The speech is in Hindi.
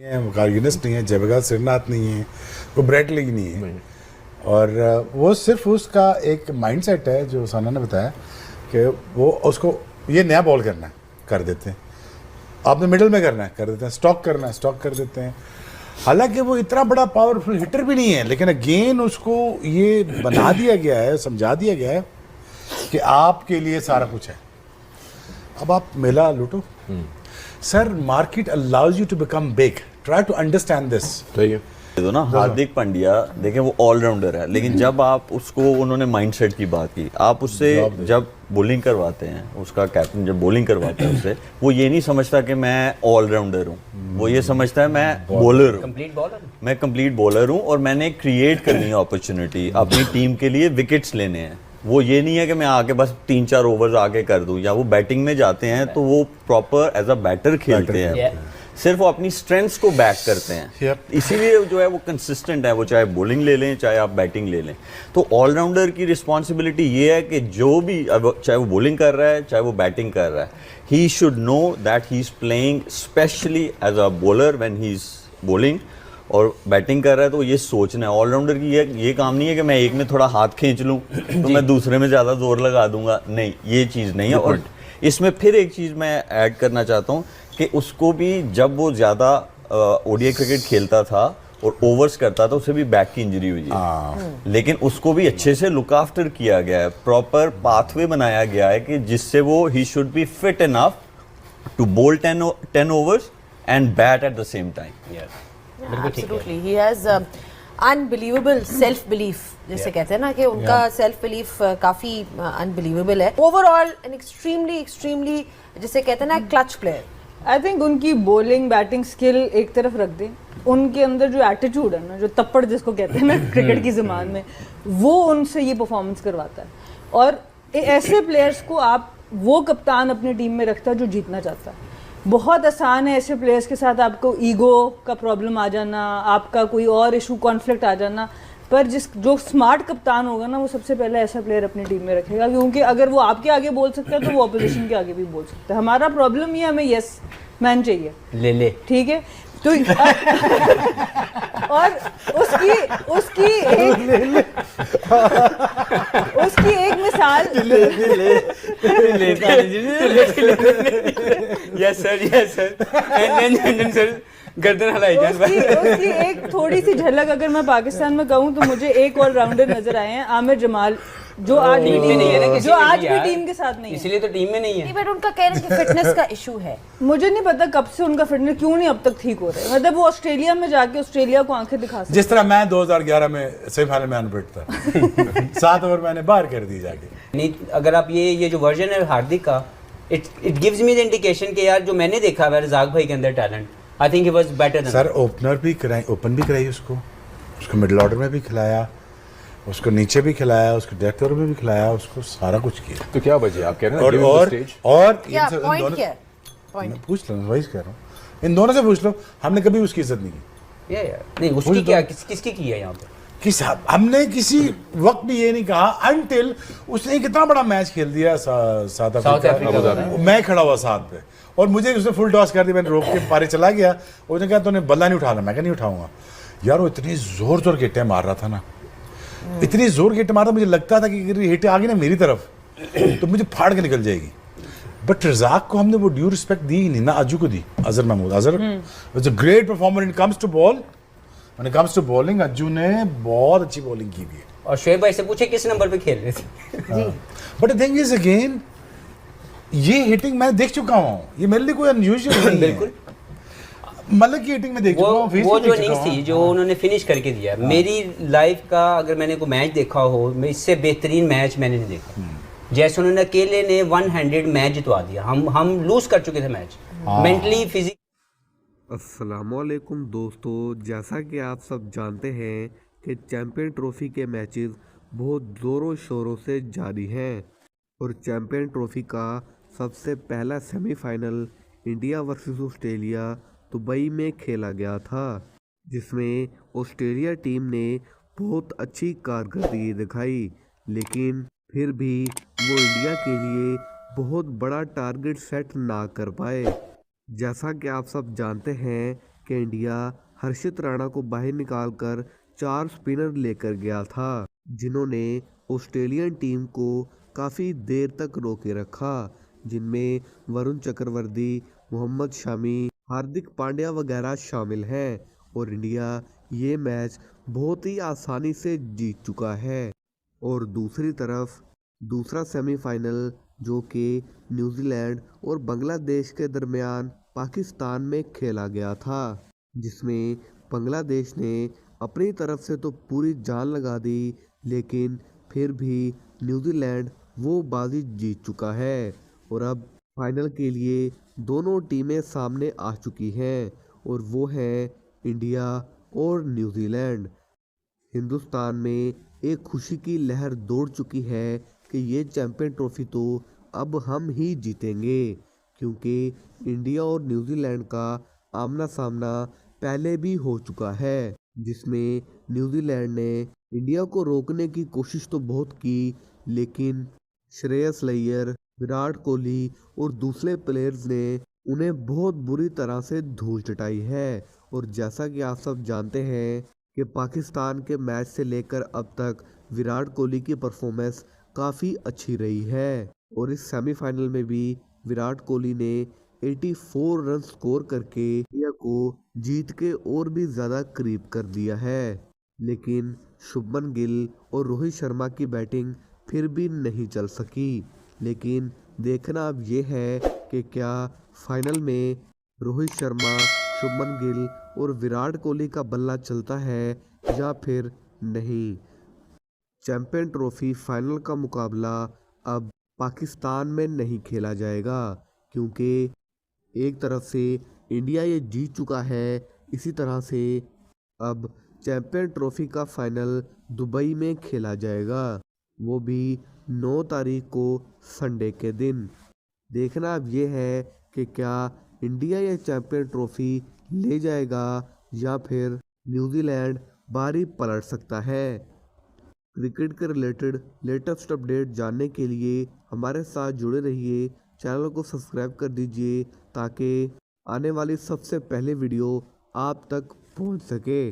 कार्गिनिस नहीं है, जयप्रकाश श्रीनाथ नहीं है, कोई ब्रेट लीग नहीं है। और वो सिर्फ उसका एक माइंडसेट है जो साना ने बताया कि वो उसको ये नया बॉल करना है कर देते हैं, आपने मिडिल में करना है कर देते हैं, स्टॉक करना है स्टॉक कर देते हैं। हालांकि वो इतना बड़ा पावरफुल हिटर भी नहीं है, लेकिन अगेन उसको ये बना दिया गया है, समझा दिया गया है कि आपके लिए सारा कुछ है, अब आप मेला लूटो। Sir market allows you to become big, try to understand this. दो ना, हार्दिक पांड्या देखें वो ऑलराउंडर है, लेकिन जब आप उसको, उन्होंने माइंडसेट की बात की, आप उससे जब बॉलिंग करवाते हैं, उसका कैप्टन जब बॉलिंग करवाता है उससे, वो ये नहीं समझता कि मैं ऑलराउंडर हूँ, वो ये समझता है मैं बॉलर हूँ, मैं कंप्लीट बॉलर हूँ और मैंने क्रिएट करनी है अपॉर्चुनिटी, अपनी टीम के लिए विकेट्स लेने हैं। वो ये नहीं है कि मैं आके बस 3-4 ओवर्स आके कर दूं, या वो बैटिंग में जाते हैं तो वो प्रॉपर एज अ बैटर खेलते हैं, सिर्फ वो अपनी स्ट्रेंथ्स को बैक करते हैं। इसीलिए जो है वो कंसिस्टेंट है, वो चाहे बॉलिंग ले लें चाहे आप बैटिंग ले लें। तो ऑलराउंडर की रिस्पॉन्सिबिलिटी ये है कि जो भी, चाहे वो बॉलिंग कर रहा है चाहे वो बैटिंग कर रहा है, he should know that he is playing specially as a bowler when he is bowling, और बैटिंग कर रहा है तो ये सोचना है। ऑलराउंडर की ये काम नहीं है कि मैं एक में थोड़ा हाथ खींच लूँ तो मैं दूसरे में ज़्यादा जोर लगा दूंगा, नहीं, ये चीज़ नहीं है। और इसमें फिर एक चीज़ मैं ऐड करना चाहता हूँ कि उसको भी जब वो ज़्यादा ओडीआई क्रिकेट खेलता था और ओवर्स करता था, उसे भी बैक की इंजरी हुई है, लेकिन उसको भी अच्छे से लुक आफ्टर किया गया है, प्रॉपर पाथवे बनाया गया है कि जिससे वो he should be fit enough to bowl 10 overs and bat at the same time. Absolutely, he has unbelievable self belief, जैसे कहते हैं ना कि उनका सेल्फ बिलीफ काफी अनबिलीवेबल है। ओवरऑल एन एक्सट्रीमली जिसे कहते हैं ना क्लच प्लेयर। आई थिंक उनकी बॉलिंग बैटिंग स्किल एक तरफ रख दें, उनके अंदर जो एटीट्यूड है ना, जो तप्पड़ जिसको कहते हैं ना क्रिकेट की ज़बान में, वो उनसे ये परफॉर्मेंस करवाता है। और ऐसे प्लेयर्स को आप, वो कप्तान अपनी टीम में रखता है जो जीतना चाहता है। बहुत आसान है ऐसे प्लेयर्स के साथ आपको ईगो का प्रॉब्लम आ जाना, आपका कोई और इशू कॉन्फ्लिक्ट आ जाना, पर जो स्मार्ट कप्तान होगा ना, वो सबसे पहले ऐसा प्लेयर अपनी टीम में रखेगा, क्योंकि अगर वो आपके आगे बोल सकता है तो वो ऑपोजिशन के आगे भी बोल सकता है। हमारा प्रॉब्लम ये, हमें यस मैन चाहिए, ले ठीक है। तो और उसकी एक मिसाल, यस सर गर्दन हिलाई उसकी एक थोड़ी सी झलक अगर मैं पाकिस्तान में कहूँ तो मुझे एक ऑलराउंडर नजर आए हैं, आमिर जमाल, जो आज भी टीम नहीं है, जो आज भी टीम के साथ नहीं है, इसीलिए तो टीम में नहीं है। बट उनका कह रहे हैं कि फिटनेस का इशू है। मुझे नहीं पता कब से उनका फिटनेस क्यों नहीं अब तक ठीक हो रहा है। मतलब वो ऑस्ट्रेलिया में जाके ऑस्ट्रेलिया को आंखें दिखा सकते, जिस तरह मैं 2011 में सेमीफाइनल में अनफिट था 7 ओवर मैंने बाहर कर दी जाके। नहीं, अगर आप ये जो वर्जन है हार्दिक का, it gives me the indication कि यार जो मैंने देखा है रज़ाक भाई के अंदर talent, I think he was better than. Sir opener भी कराई, ओपन भी कराई उसको मिडिल ऑर्डर में भी खिलाया, उसको नीचे भी खिलाया, उसको डेथ ओवर में भी खिलाया, उसको सारा कुछ किया। तो क्या बचे आप कह रहे हैं? और पॉइंट पूछ लो, वही कह रहा हूँ, इन दोनों से पूछ लो, हमने कभी उसकी इज्जत नहीं की। नहीं, उसकी क्या, किसकी की है यहाँ पे? हमने किसी वक्त भी ये नहीं कहा, अनटिल उसने कितना बड़ा मैच खेल दिया साउथ अफ्रीका, मैं खड़ा हुआ साथ पे और मुझे उसने फुल टॉस कर दिया, मैंने रोक के पारे चला गया, उसने कहा तूने बल्ला नहीं उठाना, मैं क्या नहीं उठाऊंगा यार। वो इतनी जोर गेटे मार रहा था ना, इतनी जोर गेटे मार रहा, मुझे लगता था कि हिट आ गई ना मेरी तरफ तो मुझे फाड़ के निकल जाएगी। बट रज़ाक को हमने वो ड्यू रिस्पेक्ट दी ही नहीं ना, अजू को दी, Azhar Mahmood. Azhar was a great performer in comes to ball, when it comes to bowling Ajju ने बहुत अच्छी बॉलिंग की भी है। और शोएब भाई से पूछे किस नंबर पे खेल रहे थे। But the thing is again, ये हिटिंग मैं देख चुका हूँ, ये मेरे लिए कोई अनयूजुअल नहीं है। बिल्कुल, मलिक की हिटिंग में देख चुका हूँ, वो जो इनिंग्स थी जो उन्होंने फिनिश करके दिया, मेरी लाइफ का अगर मैंने कोई मैच देखा हो, मैं इससे बेहतरीन मैच मैंने नहीं देखा। जैसे उन्होंने अकेले ने 100 मैच जितवा दिया, हम लूज कर चुके थे मैच, मेंटली फिजिकली। अस्सलामुअलैकुम दोस्तों, जैसा कि आप सब जानते हैं कि चैम्पियन ट्रॉफी के मैचेस बहुत ज़ोरों शोरों से जारी हैं और चैम्पियन ट्रॉफी का सबसे पहला semifinal India versus Australia Dubai में खेला गया था, जिसमें ऑस्ट्रेलिया टीम ने बहुत अच्छी कारकर्दगी दिखाई, लेकिन फिर भी वो इंडिया के लिए बहुत बड़ा टारगेट सेट ना कर पाए। जैसा कि आप सब जानते हैं कि इंडिया हर्षित राणा को बाहर निकालकर 4 स्पिनर लेकर गया था, जिन्होंने ऑस्ट्रेलियन टीम को काफ़ी देर तक रोके रखा, जिनमें वरुण चक्रवर्ती, मोहम्मद शमी, हार्दिक पांड्या वगैरह शामिल हैं। और इंडिया ये मैच बहुत ही आसानी से जीत चुका है। और दूसरी तरफ दूसरा सेमीफाइनल जो कि न्यूजीलैंड और बांग्लादेश के दरमियान पाकिस्तान में खेला गया था, जिसमें बांग्लादेश ने अपनी तरफ से तो पूरी जान लगा दी, लेकिन फिर भी न्यूजीलैंड वो बाजी जीत चुका है। और अब फाइनल के लिए दोनों टीमें सामने आ चुकी हैं, और वो है इंडिया और न्यूजीलैंड। हिंदुस्तान में एक खुशी की लहर दौड़ चुकी है कि ये चैंपियन ट्रॉफी तो अब हम ही जीतेंगे, क्योंकि इंडिया और न्यूजीलैंड का आमना सामना पहले भी हो चुका है, जिसमें न्यूजीलैंड ने इंडिया को रोकने की कोशिश तो बहुत की, लेकिन श्रेयस अय्यर, विराट कोहली और दूसरे प्लेयर्स ने उन्हें बहुत बुरी तरह से धूल चटाई है। और जैसा कि आप सब जानते हैं कि पाकिस्तान के मैच से लेकर अब तक विराट कोहली की परफॉर्मेंस काफ़ी अच्छी रही है, और इस सेमीफाइनल में भी विराट कोहली ने 84 रन स्कोर करके इंडिया को जीत के और भी ज़्यादा करीब कर दिया है। लेकिन शुभमन गिल और रोहित शर्मा की बैटिंग फिर भी नहीं चल सकी। लेकिन देखना अब ये है कि क्या फाइनल में रोहित शर्मा, शुभमन गिल और विराट कोहली का बल्ला चलता है या फिर नहीं। चैंपियन ट्रॉफी फाइनल का मुकाबला अब पाकिस्तान में नहीं खेला जाएगा, क्योंकि एक तरफ से इंडिया ये जीत चुका है, इसी तरह से अब चैंपियन ट्रॉफी का फाइनल दुबई में खेला जाएगा, वो भी 9 तारीख को संडे के दिन। देखना अब ये है कि क्या इंडिया ये चैंपियन ट्रॉफी ले जाएगा या फिर न्यूजीलैंड बारी पलट सकता है। क्रिकेट के रिलेटेड लेटेस्ट अपडेट जानने के लिए हमारे साथ जुड़े रहिए, चैनल को सब्सक्राइब कर दीजिए ताकि आने वाली सबसे पहले वीडियो आप तक पहुंच सके।